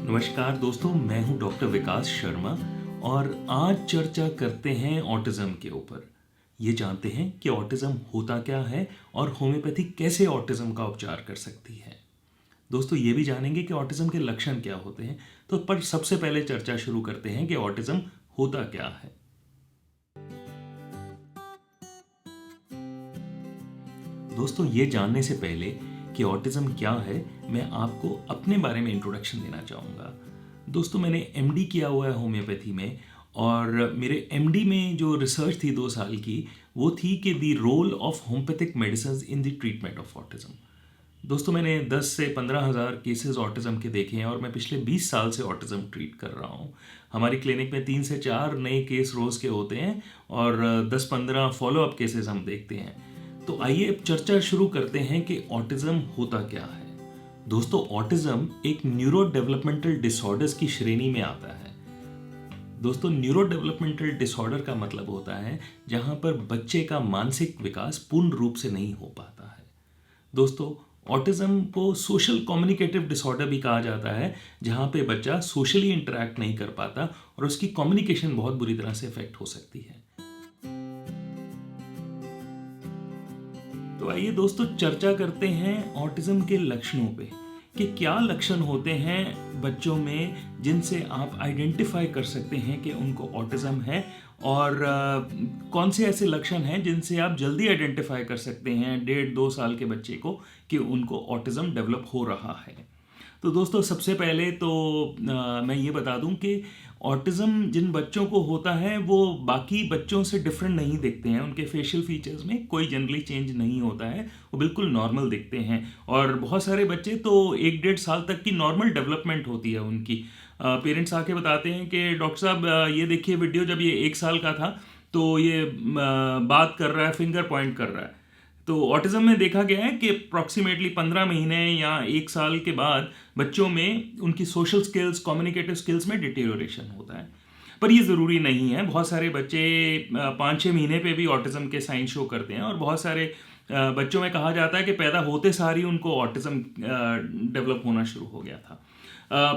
नमस्कार दोस्तों, मैं हूं डॉक्टर विकास शर्मा और आज चर्चा करते हैं ऑटिज्म के ऊपर। ये जानते हैं कि ऑटिज्म होता क्या है और होम्योपैथी कैसे ऑटिज्म का उपचार कर सकती है। दोस्तों, ये भी जानेंगे कि ऑटिज्म के लक्षण क्या होते हैं। तो पर सबसे पहले चर्चा शुरू करते हैं कि ऑटिज्म होता क्या है। दोस्तों, ये जानने से पहले कि ऑटिज्म क्या है, मैं आपको अपने बारे में इंट्रोडक्शन देना चाहूँगा। दोस्तों, मैंने एमडी किया हुआ है होम्योपैथी में और मेरे एमडी में जो रिसर्च थी 2 साल की, वो थी कि the role of homeopathic medicine in the treatment of autism. दोस्तों, मैंने 10 से 15 हज़ार केसेस ऑटिज्म के देखे हैं और मैं पिछले 20 साल से ऑटिज्म ट्रीट कर रहा हूँ। हमारी क्लिनिक में 3 से 4 नए केस रोज़ के होते हैं और 10-15 फॉलोअप केसेस हम देखते हैं। तो आइए अब चर्चा शुरू करते हैं कि ऑटिज्म होता क्या है। दोस्तों, ऑटिज्म एक न्यूरो डेवलपमेंटल डिसऑर्डर्स की श्रेणी में आता है। दोस्तों, न्यूरो डेवलपमेंटल डिसऑर्डर का मतलब होता है जहां पर बच्चे का मानसिक विकास पूर्ण रूप से नहीं हो पाता है। दोस्तों, ऑटिज्म को सोशल कम्युनिकेटिव डिसऑर्डर भी कहा जाता है, जहां पे बच्चा सोशली इंटरैक्ट नहीं कर पाता और उसकी कम्युनिकेशन बहुत बुरी तरह से इफेक्ट हो सकती है। तो आइए दोस्तों, चर्चा करते हैं ऑटिज्म के लक्षणों पे कि क्या लक्षण होते हैं बच्चों में जिनसे आप आइडेंटिफाई कर सकते हैं कि उनको ऑटिज्म है और कौन से ऐसे लक्षण हैं जिनसे आप जल्दी आइडेंटिफाई कर सकते हैं 1.5-2 साल के बच्चे को कि उनको ऑटिज्म डेवलप हो रहा है। तो दोस्तों, सबसे पहले तो मैं ये बता दूं कि ऑटिज्म जिन बच्चों को होता है वो बाकी बच्चों से डिफरेंट नहीं दिखते हैं। उनके फेशियल फीचर्स में कोई जनरली चेंज नहीं होता है, वो बिल्कुल नॉर्मल दिखते हैं। और बहुत सारे बच्चे तो 1-1.5 साल तक की नॉर्मल डेवलपमेंट होती है उनकी। पेरेंट्स आके बताते हैं कि डॉक्टर साहब ये देखिए वीडियो, जब ये 1 साल का था तो ये बात कर रहा है, फिंगर पॉइंट कर रहा है। तो ऑटिज्म में देखा गया है कि अप्रॉक्सीमेटली 15 महीने या 1 साल के बाद बच्चों में उनकी सोशल स्किल्स, कम्युनिकेटिव स्किल्स में डिटेरियोरेशन होता है। पर ये ज़रूरी नहीं है। बहुत सारे बच्चे 5-6 महीने पे भी ऑटिज्म के साइन शो करते हैं और बहुत सारे बच्चों में कहा जाता है कि पैदा होते सार ही उनको ऑटिज्म डेवलप होना शुरू हो गया था।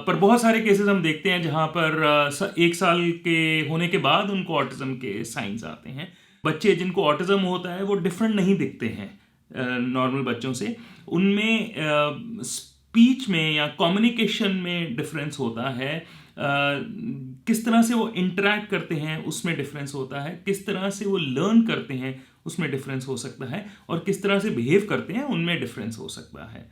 पर बहुत सारे केसेस हम देखते हैं जहाँ पर 1 साल के होने के बाद उनको ऑटिज्म के साइंस आते हैं। बच्चे जिनको ऑटिज्म होता है वो डिफरेंट नहीं दिखते हैं नॉर्मल बच्चों से। उनमें स्पीच में या कम्युनिकेशन में डिफरेंस होता है। किस तरह से वो इंटरैक्ट करते हैं उसमें डिफरेंस होता है। किस तरह से वो लर्न करते हैं उसमें डिफरेंस हो सकता है और किस तरह से बिहेव करते हैं उनमें डिफरेंस हो सकता है।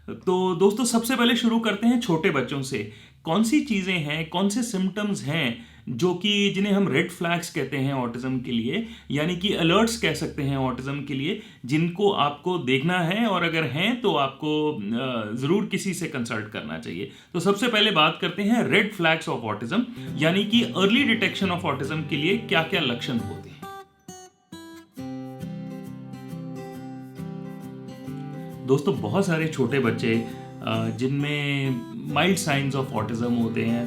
तो दोस्तों, सबसे पहले शुरू करते हैं छोटे बच्चों से। कौन सी चीज़ें हैं, कौन से सिम्टम्स हैं जो कि जिन्हें हम रेड फ्लैग्स कहते हैं ऑटिज्म के लिए, यानी कि अलर्ट्स कह सकते हैं ऑटिज्म के लिए, जिनको आपको देखना है और अगर हैं तो आपको ज़रूर किसी से कंसल्ट करना चाहिए। तो सबसे पहले बात करते हैं रेड फ्लैग्स ऑफ ऑटिज्म, यानी कि अर्ली डिटेक्शन ऑफ ऑटिज्म के लिए क्या क्या लक्षण होते हैं। दोस्तों, बहुत सारे छोटे बच्चे जिनमें माइल्ड साइंस ऑफ ऑटिज्म होते हैं,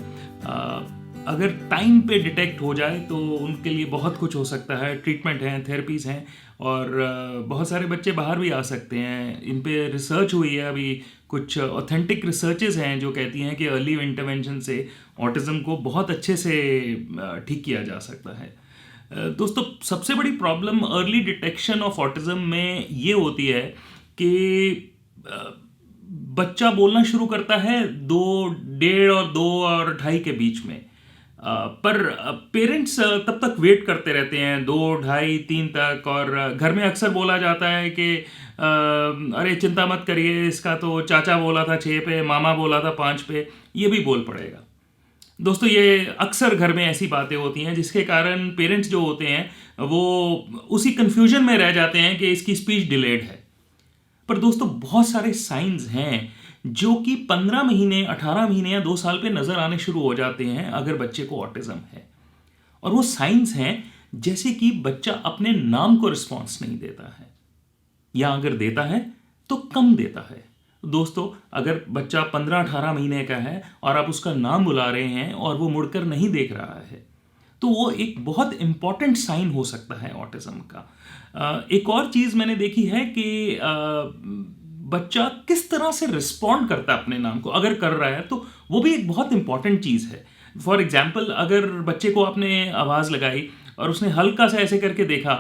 अगर टाइम पे डिटेक्ट हो जाए तो उनके लिए बहुत कुछ हो सकता है। ट्रीटमेंट हैं, थेरेपीज़ हैं और बहुत सारे बच्चे बाहर भी आ सकते हैं। इन पे रिसर्च हुई है, अभी कुछ ऑथेंटिक रिसर्चेज हैं जो कहती हैं कि अर्ली इंटरवेंशन से ऑटिज्म को बहुत अच्छे से ठीक किया जा सकता है। दोस्तों, सबसे बड़ी problem early detection of autism में ये होती है कि बच्चा बोलना शुरू करता है 1.5 और 2 और 2.5 के बीच में। पर पेरेंट्स तब तक वेट करते रहते हैं 2, 2.5, 3 तक। और घर में अक्सर बोला जाता है कि अरे चिंता मत करिए, इसका तो चाचा बोला था 6 पे, मामा बोला था 5 पे, ये भी बोल पड़ेगा। दोस्तों, ये अक्सर घर में ऐसी बातें होती हैं जिसके कारण पेरेंट्स जो होते हैं वो उसी कन्फ्यूजन में रह जाते हैं कि इसकी स्पीच डिलेड है। पर दोस्तों, बहुत सारे साइंस हैं जो कि 15 महीने, 18 महीने या 2 साल पे नजर आने शुरू हो जाते हैं अगर बच्चे को ऑटिज्म है। और वो साइंस हैं जैसे कि बच्चा अपने नाम को रिस्पॉन्स नहीं देता है, या अगर देता है तो कम देता है। दोस्तों, अगर बच्चा 15-18 महीने का है और आप उसका नाम बुला रहे हैं और वो मुड़कर नहीं देख रहा है, तो वो एक बहुत इंपॉर्टेंट साइन हो सकता है ऑटिज्म का। एक और चीज़ मैंने देखी है कि बच्चा किस तरह से रिस्पॉन्ड करता है अपने नाम को। अगर कर रहा है तो वो भी एक बहुत इंपॉर्टेंट चीज़ है। फॉर एग्जाम्पल, अगर बच्चे को आपने आवाज़ लगाई और उसने हल्का सा ऐसे करके देखा,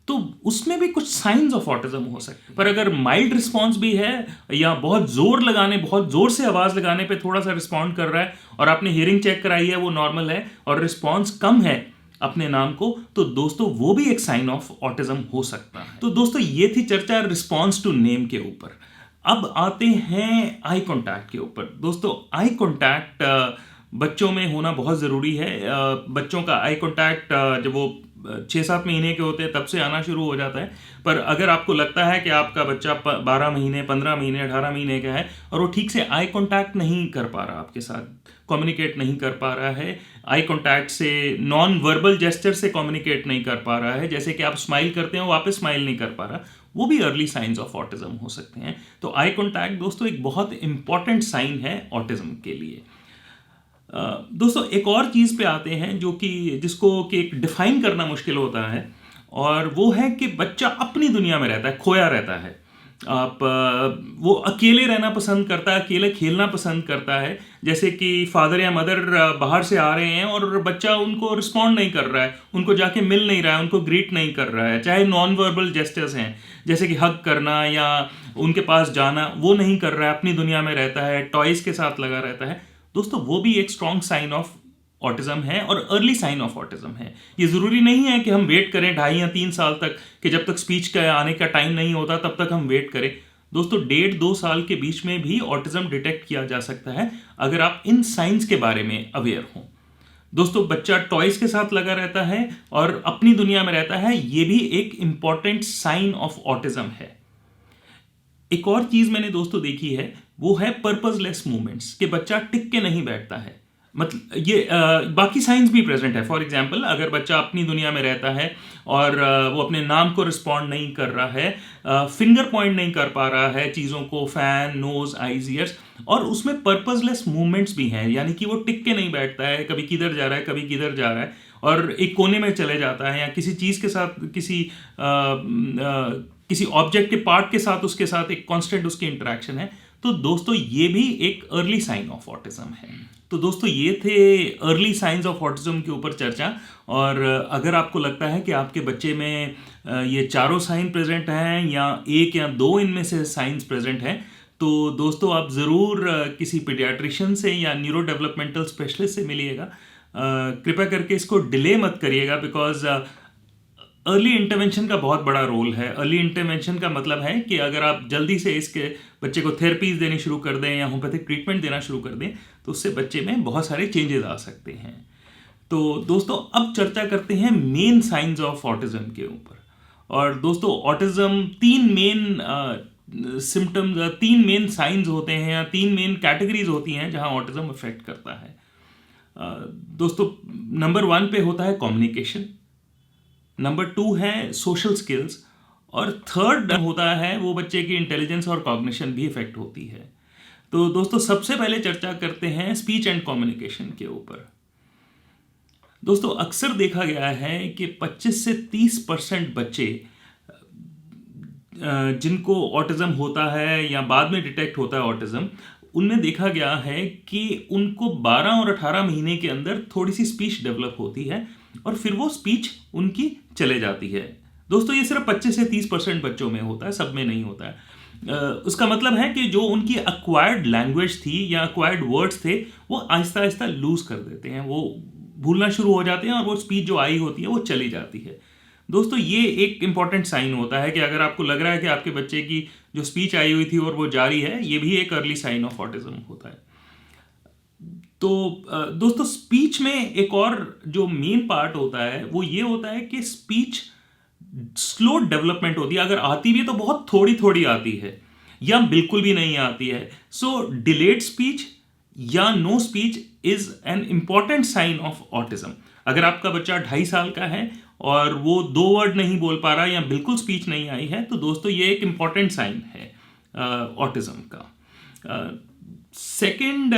तो उसमें भी कुछ साइंस ऑफ ऑटिज्म हो सकते हैं। पर अगर माइल्ड रिस्पॉन्स भी है या बहुत ज़ोर से आवाज़ लगाने पे थोड़ा सा रिस्पॉन्ड कर रहा है और आपने हियरिंग चेक कराई है, वो नॉर्मल है और रिस्पॉन्स कम है अपने नाम को, तो दोस्तों वो भी एक साइन ऑफ ऑटिज्म हो सकता है। तो दोस्तों ये थी चर्चा रिस्पॉन्स टू नेम के ऊपर। अब आते हैं आई कॉन्टैक्ट के ऊपर। दोस्तों आई कॉन्टैक्ट बच्चों में होना बहुत ज़रूरी है। बच्चों का आई कॉन्टैक्ट जब वो 6-7 महीने के होते हैं तब से आना शुरू हो जाता है। पर अगर आपको लगता है कि आपका बच्चा 12 महीने, 15 महीने, 18 महीने का है और वो ठीक से आई कॉन्टैक्ट नहीं कर पा रहा, आपके साथ कम्युनिकेट नहीं कर पा रहा है, आई कॉन्टैक्ट से नॉन वर्बल जेस्चर से कम्युनिकेट नहीं कर पा रहा है, जैसे कि आप स्माइल करते हैं वापस स्माइल नहीं कर पा रहा, वो भी अर्ली साइंस ऑफ ऑटिज्म हो सकते हैं। तो आई कॉन्टैक्ट दोस्तों एक बहुत इंपॉर्टेंट साइन है ऑटिज्म के लिए। दोस्तों एक और चीज़ पे आते हैं जो कि जिसको कि एक डिफाइन करना मुश्किल होता है, और वो है कि बच्चा अपनी दुनिया में रहता है, खोया रहता है। वो अकेले रहना पसंद करता है, अकेले खेलना पसंद करता है। जैसे कि फादर या मदर बाहर से आ रहे हैं और बच्चा उनको रिस्पॉन्ड नहीं कर रहा है, उनको जाके मिल नहीं रहा है, उनको ग्रीट नहीं कर रहा है, चाहे नॉन वर्बल जेस्चर्स हैं जैसे कि हग करना या उनके पास जाना, वो नहीं कर रहा है, अपनी दुनिया में रहता है, टॉयज़ के साथ लगा रहता है। दोस्तों वो भी एक स्ट्रॉन्ग साइन ऑफ ऑटिज्म है और अर्ली साइन ऑफ ऑटिज्म है। ये ज़रूरी नहीं है कि हम वेट करें 2.5 या 3 साल तक, कि जब तक स्पीच का आने का टाइम नहीं होता तब तक हम वेट करें। दोस्तों 1.5-2 साल के बीच में भी ऑटिज्म डिटेक्ट किया जा सकता है अगर आप इन साइंस के बारे में अवेयर हों। दोस्तों बच्चा टॉयज के साथ लगा रहता है और अपनी दुनिया में रहता है, ये भी एक इंपॉर्टेंट साइन ऑफ ऑटिज्म है। एक और चीज मैंने दोस्तों देखी है, वो है पर्पसलेस मूवमेंट्स, कि बच्चा टिक के नहीं बैठता है। मतलब ये बाकी साइंस भी प्रेजेंट है। फॉर एग्जांपल, अगर बच्चा अपनी दुनिया में रहता है और वो अपने नाम को रिस्पॉन्ड नहीं कर रहा है, फिंगर पॉइंट नहीं कर पा रहा है चीज़ों को, फैन, नोज, आईज, ईयर्स, और उसमें पर्पसलेस मूवमेंट्स भी हैं, यानी कि वो टिक के नहीं बैठता है, कभी किधर जा रहा है, कभी किधर जा रहा है और एक कोने में चले जाता है, या किसी चीज़ के साथ, किसी ऑब्जेक्ट के पार्ट के साथ उसके साथ एक कांस्टेंट उसकी इंटरेक्शन है। तो दोस्तों ये भी एक अर्ली साइन ऑफ ऑटिज्म है। तो दोस्तों ये थे अर्ली साइंस ऑफ ऑटिज्म के ऊपर चर्चा। और अगर आपको लगता है कि आपके बच्चे में ये चारों साइन प्रेजेंट हैं या एक या दो इनमें से साइंस प्रेजेंट हैं, तो दोस्तों आप ज़रूर किसी पीडियाट्रिशियन से या न्यूरो डेवलपमेंटल स्पेशलिस्ट से मिलिएगा। कृपया करके इसको डिले मत करिएगा, बिकॉज अर्ली इंटरवेंशन का बहुत बड़ा रोल है। अर्ली इंटरवेंशन का मतलब है कि अगर आप जल्दी से इसके बच्चे को थेरेपीज देनी शुरू कर दें या होम्योपैथिक ट्रीटमेंट देना शुरू कर दें, तो उससे बच्चे में बहुत सारे चेंजेस आ सकते हैं। तो दोस्तों अब चर्चा करते हैं मेन साइंस ऑफ ऑटिज्म के ऊपर। और दोस्तों ऑटिज्म तीन मेन साइंस होते हैं या 3 मेन कैटेगरीज होती हैं जहां ऑटिज्म अफेक्ट करता है। दोस्तों नंबर 1 पे होता है कम्युनिकेशन, नंबर 2 है सोशल स्किल्स, और थर्ड होता है वो बच्चे की इंटेलिजेंस और कॉग्निशन भी इफेक्ट होती है। तो दोस्तों सबसे पहले चर्चा करते हैं स्पीच एंड कम्युनिकेशन के ऊपर। दोस्तों अक्सर देखा गया है कि 25 से 30% बच्चे जिनको ऑटिज्म होता है या बाद में डिटेक्ट होता है ऑटिज्म, उनमें देखा गया है कि उनको 12 और 18 महीने के अंदर थोड़ी सी स्पीच डेवलप होती है और फिर वो स्पीच उनकी चले जाती है। दोस्तों ये सिर्फ 25 से 30% बच्चों में होता है, सब में नहीं होता है। उसका मतलब है कि जो उनकी अक्वायर्ड लैंग्वेज थी या अक्वायर्ड वर्ड्स थे, वो आहिस्ता आहिस्ता लूज कर देते हैं, वो भूलना शुरू हो जाते हैं और वो स्पीच जो आई होती है वो चली जाती है। दोस्तों ये एक इंपॉर्टेंट साइन होता है कि अगर आपको लग रहा है कि आपके बच्चे की जो स्पीच आई हुई थी और वो जारी है, ये भी एक अर्ली साइन ऑफ ऑटिज्म होता है। तो दोस्तों स्पीच में एक और जो मेन पार्ट होता है वो ये होता है कि स्पीच स्लो डेवलपमेंट होती है। अगर आती भी तो बहुत थोड़ी थोड़ी आती है या बिल्कुल भी नहीं आती है। सो डिलेड स्पीच या no speech is an important sign of autism. अगर आपका बच्चा 2.5 साल का है और वो 2 वर्ड नहीं बोल पा रहा या बिल्कुल स्पीच नहीं आई है, तो दोस्तों ये एक इंपॉर्टेंट साइन है ऑटिज्म का। सेकेंड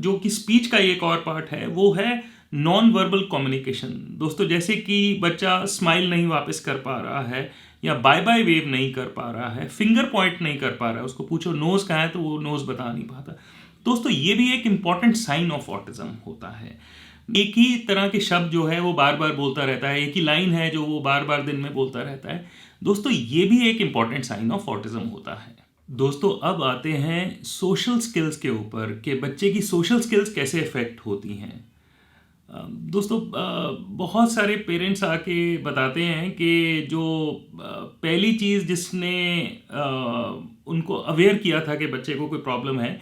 जो कि स्पीच का एक और पार्ट है वो है नॉन वर्बल कम्युनिकेशन। दोस्तों जैसे कि बच्चा स्माइल नहीं वापस कर पा रहा है या बाय बाय वेव नहीं कर पा रहा है, फिंगर पॉइंट नहीं कर पा रहा है, उसको पूछो नोज कहाँ है तो वो नोज बता नहीं पाता। दोस्तों ये भी एक इंपॉर्टेंट साइन ऑफ ऑटिज्म होता है। एक ही तरह के शब्द जो है वो बार बार बोलता रहता है, एक ही लाइन है जो वो बार बार दिन में बोलता रहता है। दोस्तों ये भी एक इंपॉर्टेंट साइन ऑफ ऑटिज्म होता है। दोस्तों अब आते हैं सोशल स्किल्स के ऊपर कि बच्चे की सोशल स्किल्स कैसे इफेक्ट होती हैं। दोस्तों बहुत सारे पेरेंट्स आके बताते हैं कि जो पहली चीज़ जिसने उनको अवेयर किया था कि बच्चे को कोई प्रॉब्लम है,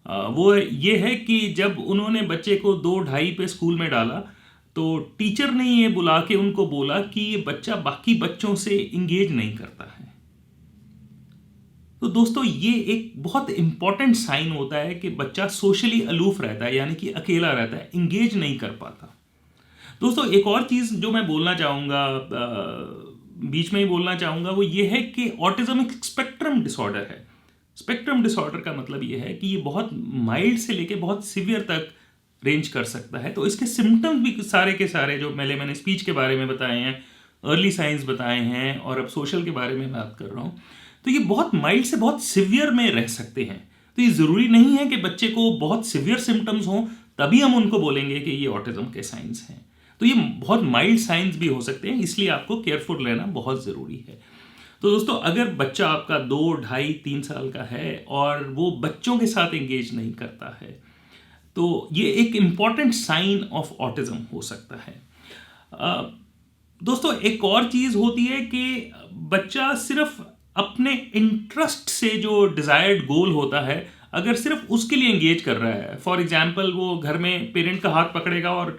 वो ये है कि जब उन्होंने बच्चे को 2-2:30 पे स्कूल में डाला तो टीचर ने ये बुला के उनको बोला कि ये बच्चा बाकी बच्चों से इंगेज नहीं करता है। तो दोस्तों ये एक बहुत इंपॉर्टेंट साइन होता है कि बच्चा सोशली अलूफ रहता है, यानी कि अकेला रहता है, इंगेज नहीं कर पाता। दोस्तों एक और चीज़ जो मैं बोलना चाहूँगा, बीच में ही बोलना चाहूँगा, वो ये है कि ऑटिज्म एक स्पेक्ट्रम डिसऑर्डर है। स्पेक्ट्रम डिसऑर्डर का मतलब ये है कि ये बहुत माइल्ड से लेके बहुत सीवियर तक रेंज कर सकता है। तो इसके सिम्टम्स भी सारे के सारे जो मैंने स्पीच के बारे में बताए हैं, अर्ली साइंस बताए हैं, और अब सोशल के बारे में बात कर रहा हूँ, तो ये बहुत माइल्ड से बहुत सिवियर में रह सकते हैं। तो ये ज़रूरी नहीं है कि बच्चे को बहुत सिवियर सिम्टम्स हों तभी हम उनको बोलेंगे कि ये ऑटिज्म के साइंस हैं। तो ये बहुत माइल्ड साइंस भी हो सकते हैं, इसलिए आपको केयरफुल रहना बहुत ज़रूरी है। तो दोस्तों अगर बच्चा आपका 2, 2.5, 3 साल का है और वो बच्चों के साथ एंगेज नहीं करता है, तो ये एक इम्पॉर्टेंट साइन ऑफ ऑटिज्म हो सकता है। दोस्तों एक और चीज़ होती है कि बच्चा सिर्फ अपने इंटरेस्ट से जो डिज़ायर्ड गोल होता है, अगर सिर्फ उसके लिए एंगेज कर रहा है, फॉर एग्जांपल वो घर में पेरेंट का हाथ पकड़ेगा और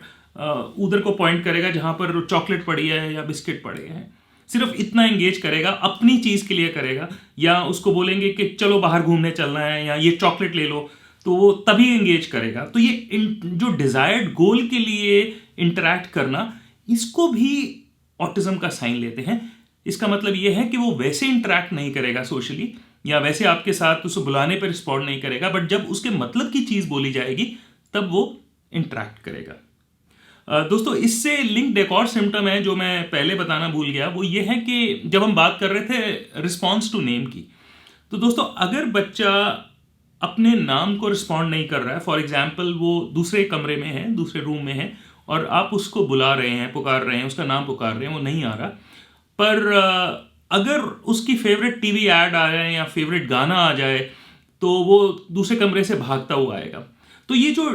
उधर को पॉइंट करेगा जहाँ पर चॉकलेट पड़ी है या बिस्किट पड़े हैं, सिर्फ इतना एंगेज करेगा, अपनी चीज़ के लिए करेगा, या उसको बोलेंगे कि चलो बाहर घूमने चलना है या ये चॉकलेट ले लो, तो वो तभी एंगेज करेगा। तो ये जो डिज़ायर्ड गोल के लिए इंटरैक्ट करना, इसको भी ऑटिज्म का साइन लेते हैं। इसका मतलब ये है कि वो वैसे इंटरैक्ट नहीं करेगा सोशली, या वैसे आपके साथ उसे बुलाने पर रिस्पॉन्ड नहीं करेगा, बट जब उसके मतलब की चीज़ बोली जाएगी तब वो इंटरैक्ट करेगा। दोस्तों इससे लिंक्ड एक और सिम्टम है जो मैं पहले बताना भूल गया, वो ये है कि जब हम बात कर रहे थे रिस्पॉन्स टू नेम की, तो दोस्तों अगर बच्चा अपने नाम को रिस्पॉन्ड नहीं कर रहा है, फॉर एग्जाम्पल वो दूसरे कमरे में है, दूसरे रूम में है, और आप उसको बुला रहे हैं, पुकार रहे हैं, उसका नाम पुकार रहे हैं, वो नहीं आ रहा, पर अगर उसकी फेवरेट टीवी ऐड आ जाए या फेवरेट गाना आ जाए तो वो दूसरे कमरे से भागता हुआ आएगा। तो ये जो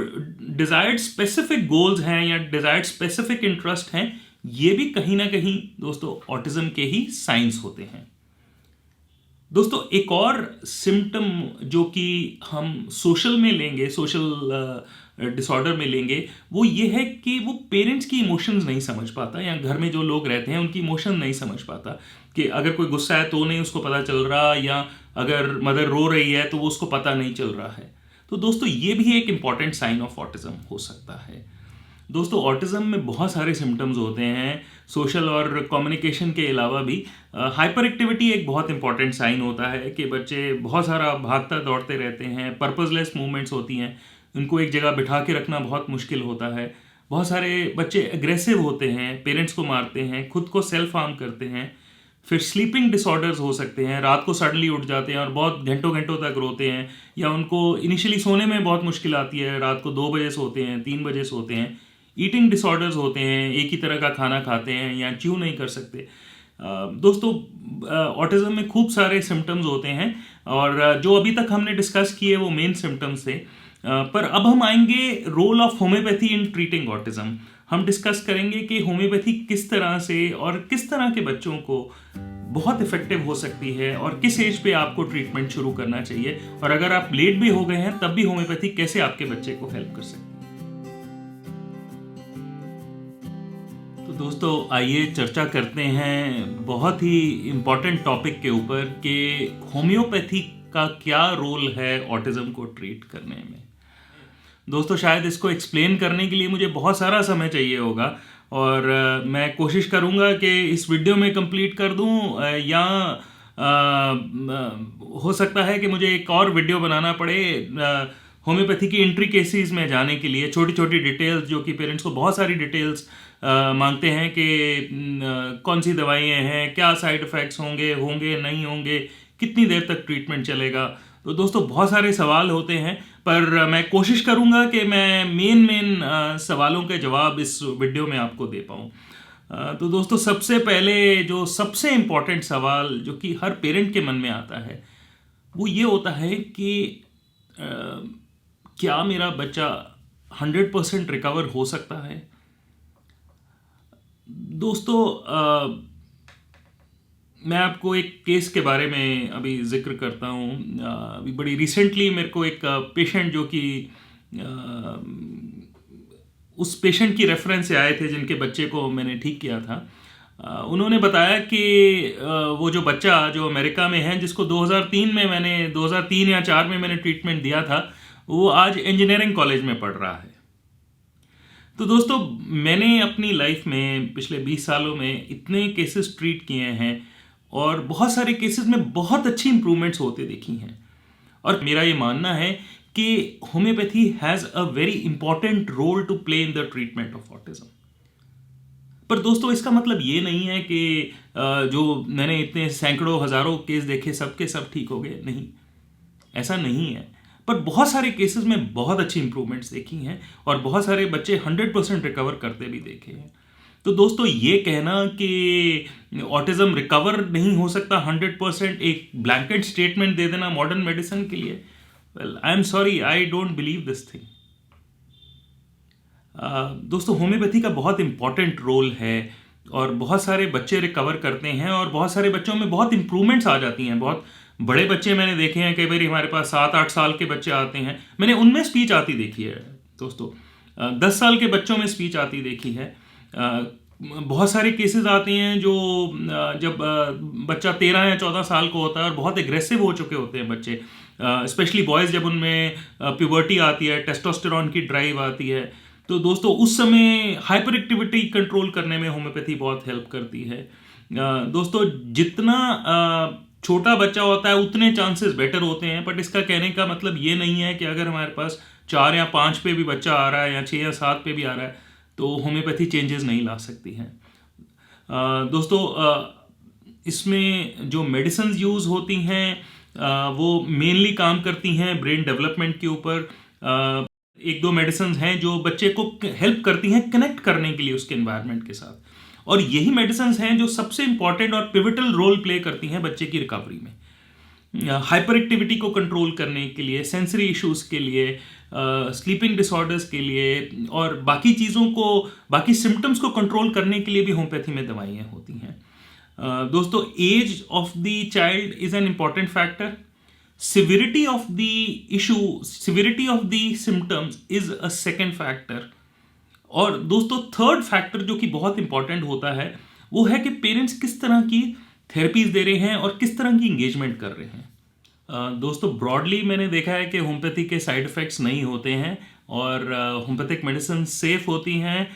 डिज़ायर्ड स्पेसिफिक गोल्स हैं या डिज़ायर्ड स्पेसिफिक इंटरेस्ट हैं, ये भी कहीं ना कहीं दोस्तों ऑटिज्म के ही साइंस होते हैं। दोस्तों एक और सिम्टम जो कि हम सोशल में लेंगे, सोशल डिसऑर्डर में लेंगे, वो ये है कि वो पेरेंट्स की इमोशंस नहीं समझ पाता, या घर में जो लोग रहते हैं उनकी इमोशन नहीं समझ पाता, कि अगर कोई गुस्सा है तो नहीं उसको पता चल रहा, या अगर मदर रो रही है तो वो उसको पता नहीं चल रहा है। तो दोस्तों ये भी एक इम्पॉर्टेंट साइन ऑफ ऑटिज्म हो सकता है। दोस्तों ऑटिज्म में बहुत सारे सिम्टम्स होते हैं, सोशल और कम्युनिकेशन के अलावा भी हाइपर एक्टिविटी एक बहुत इंपॉर्टेंट साइन होता है कि बच्चे बहुत सारा भागता दौड़ते रहते हैं, पर्पसलेस मूवमेंट्स होती हैं, उनको एक जगह बिठा के रखना बहुत मुश्किल होता है। बहुत सारे बच्चे एग्रेसिव होते हैं, पेरेंट्स को मारते हैं, खुद को सेल्फ हार्म करते हैं। फिर स्लीपिंग डिसऑर्डर्स हो सकते हैं, रात को सडनली उठ जाते हैं और बहुत घंटों घंटों तक रोते हैं, या उनको इनिशियली सोने में बहुत मुश्किल आती है, रात को 2 बजे सोते हैं, 3 बजे सोते हैं। ईटिंग डिसऑर्डर्स होते हैं, एक ही तरह का खाना खाते हैं या च्यू नहीं कर सकते। दोस्तों ऑटिज्म में खूब सारे सिम्टम्स होते हैं, और जो अभी तक हमने डिस्कस किए वो मेन सिम्टम्स थे। पर अब हम आएंगे role of homeopathy in treating autism. हम डिस्कस करेंगे कि होम्योपैथी किस तरह से और किस तरह के बच्चों को बहुत इफेक्टिव हो सकती है, और किस एज पे आपको ट्रीटमेंट शुरू करना चाहिए, और अगर आप लेट भी हो गए हैं तब भी होम्योपैथी कैसे आपके बच्चे को हेल्प कर सकती है। तो दोस्तों आइए चर्चा करते हैं बहुत ही इम्पॉर्टेंट टॉपिक के ऊपर कि होम्योपैथी का क्या रोल है ऑटिज्म को ट्रीट करने में। दोस्तों शायद इसको एक्सप्लेन करने के लिए मुझे बहुत सारा समय चाहिए होगा, और मैं कोशिश करूंगा कि इस वीडियो में कंप्लीट कर दूं, या हो सकता है कि मुझे एक और वीडियो बनाना पड़े होम्योपैथी की इंट्रिकेसीज में जाने के लिए, छोटी छोटी डिटेल्स जो कि पेरेंट्स को बहुत सारी डिटेल्स मांगते हैं कि कौन सी दवाइयाँ हैं, क्या साइड इफ़ेक्ट्स होंगे नहीं होंगे, कितनी देर तक ट्रीटमेंट चलेगा। तो दोस्तों बहुत सारे सवाल होते हैं, पर मैं कोशिश करूंगा कि मैं मेन सवालों के जवाब इस वीडियो में आपको दे पाऊँ। तो दोस्तों सबसे पहले जो सबसे इम्पोर्टेंट सवाल जो कि हर पेरेंट के मन में आता है वो ये होता है कि क्या मेरा बच्चा 100% रिकवर हो सकता है। दोस्तों मैं आपको एक केस के बारे में अभी जिक्र करता हूँ। अभी बड़ी रिसेंटली मेरे को एक पेशेंट जो कि उस पेशेंट की रेफरेंस से आए थे जिनके बच्चे को मैंने ठीक किया था। उन्होंने बताया कि वो जो बच्चा जो अमेरिका में है, जिसको 2003 या 4 में मैंने ट्रीटमेंट दिया था, वो आज इंजीनियरिंग कॉलेज में पढ़ रहा है। तो दोस्तों मैंने अपनी लाइफ में पिछले 20 सालों में इतने केसेस ट्रीट किए हैं और बहुत सारे केसेस में बहुत अच्छी इंप्रूवमेंट्स होते देखी हैं। और मेरा ये मानना है कि homeopathy has a very important role to play in the treatment of autism. पर दोस्तों इसका मतलब ये नहीं है कि जो मैंने इतने सैकड़ों हज़ारों केस देखे सबके सब ठीक हो गए, नहीं, ऐसा नहीं है। पर बहुत सारे केसेस में बहुत अच्छी इंप्रूवमेंट्स देखी हैं और बहुत सारे बच्चे 100% रिकवर करते भी देखे हैं। तो दोस्तों ये कहना कि ऑटिज्म रिकवर नहीं हो सकता 100%, एक ब्लैंकेट स्टेटमेंट दे देना मॉडर्न मेडिसिन के लिए, well I am sorry, I don't believe this thing. दोस्तों होम्योपैथी का बहुत इंपॉर्टेंट रोल है और बहुत सारे बच्चे रिकवर करते हैं और बहुत सारे बच्चों में बहुत इंप्रूवमेंट्स आ जाती हैं। बहुत बड़े बच्चे मैंने देखे हैं, कई बार हमारे पास 7-8 साल के बच्चे आते हैं, मैंने उनमें स्पीच आती देखी है। दोस्तों 10 साल के बच्चों में स्पीच आती देखी है। बहुत सारे केसेस आते हैं जो जब बच्चा 13 या 14 साल को होता है और बहुत एग्रेसिव हो चुके होते हैं बच्चे, स्पेशली बॉयज़, जब उनमें प्यूबर्टी आती है, टेस्टोस्टेरॉन की ड्राइव आती है, तो दोस्तों उस समय हाइपर एक्टिविटी कंट्रोल करने में होम्योपैथी बहुत हेल्प करती है। दोस्तों जितना छोटा बच्चा होता है उतने चांसेस बेटर होते हैं, बट इसका कहने का मतलब ये नहीं है कि अगर हमारे पास 4 या 5 पे भी बच्चा आ रहा है या 6 या 7 पे भी आ रहा है तो होम्योपैथी चेंजेस नहीं ला सकती है। दोस्तों इसमें जो मेडिसिन यूज़ होती हैं वो मेनली काम करती हैं ब्रेन डेवलपमेंट के ऊपर। 1-2 मेडिसिन हैं जो बच्चे को हेल्प करती हैं कनेक्ट करने के लिए उसके एनवायरनमेंट के साथ, और यही मेडिसिन हैं जो सबसे इंपॉर्टेंट और पिविटल रोल प्ले करती हैं बच्चे की रिकवरी में, हाइपर एक्टिविटी को कंट्रोल करने के लिए, सेंसरी इश्यूज के लिए, स्लीपिंग डिसऑर्डर्स के लिए और बाकी चीज़ों को, बाकी सिम्टम्स को कंट्रोल करने के लिए भी होम्योपैथी में दवाइयाँ होती हैं। दोस्तों age of the child is an important factor, severity of the issue, severity of the symptoms is a second factor, और दोस्तों थर्ड फैक्टर जो कि बहुत इंपॉर्टेंट होता है वो है कि पेरेंट्स किस तरह की थेरेपीज दे रहे हैं और किस तरह की इंगेजमेंट कर रहे हैं। दोस्तों ब्रॉडली मैंने देखा है कि होम्योपैथी के साइड इफ़ेक्ट्स नहीं होते हैं और होम्योपैथिक मेडिसिन सेफ होती हैं।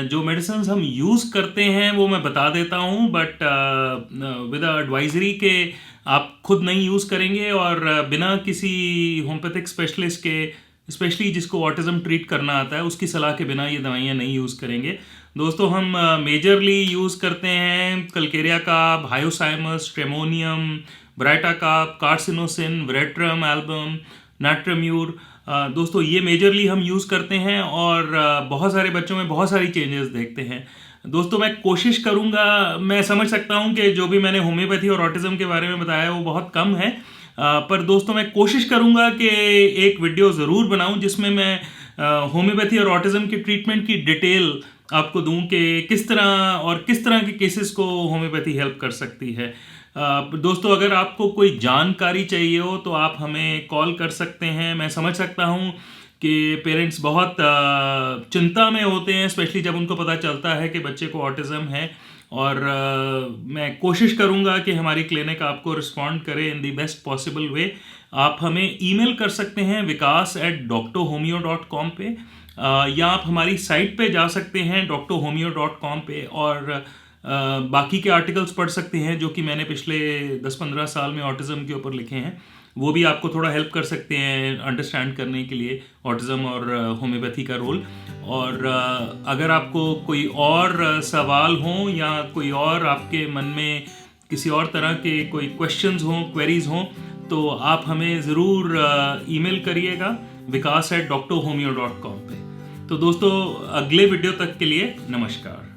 जो मेडिसिन हम यूज़ करते हैं वो मैं बता देता हूँ, बट विद एडवाइजरी के आप खुद नहीं यूज़ करेंगे और बिना किसी होम्योपैथिक स्पेशलिस्ट के, स्पेशली जिसको ऑटिज्म ट्रीट करना आता है, उसकी सलाह के बिना ये दवाइयाँ नहीं यूज़ करेंगे। दोस्तों हम मेजरली यूज़ करते हैं calcarea carb, hyoscyamus, stramonium, baryta carb, carcinosin, veratrum, album, natrum mur. दोस्तों ये मेजरली हम यूज़ करते हैं और बहुत सारे बच्चों में बहुत सारी चेंजेस देखते हैं। दोस्तों मैं कोशिश करूंगा, मैं समझ सकता हूं कि जो भी मैंने होम्योपैथी और ऑटिज्म के बारे में बताया वो बहुत कम है, पर दोस्तों मैं कोशिश करूंगा कि एक वीडियो ज़रूर बनाऊं जिसमें मैं होम्योपैथी और ऑटिज्म की ट्रीटमेंट की डिटेल आपको दूं कि किस तरह के केसेस को होम्योपैथी हेल्प कर सकती है। दोस्तों अगर आपको कोई जानकारी चाहिए हो तो आप हमें कॉल कर सकते हैं। मैं समझ सकता हूं कि पेरेंट्स बहुत चिंता में होते हैं, स्पेशली जब उनको पता चलता है कि बच्चे को ऑटिज्म है, और मैं कोशिश करूंगा कि हमारी क्लिनिक आपको रिस्पॉन्ड करे in the best possible way. आप हमें ईमेल कर सकते हैं vikas@doctorhomeo.com पे, या आप हमारी साइट पे जा सकते हैं doctorhomeo.com पे और बाकी के आर्टिकल्स पढ़ सकते हैं जो कि मैंने पिछले 10-15 साल में ऑटिज्म के ऊपर लिखे हैं। वो भी आपको थोड़ा हेल्प कर सकते हैं अंडरस्टैंड करने के लिए ऑटिज्म और होम्योपैथी का रोल। और अगर आपको कोई और सवाल हों या कोई और आपके मन में किसी और तरह के कोई क्वेश्चंस हों, क्वेरीज हों, तो आप हमें ज़रूर ईमेल करिएगा vikas@drhomeo.com पे। तो दोस्तों, अगले वीडियो तक के लिए नमस्कार।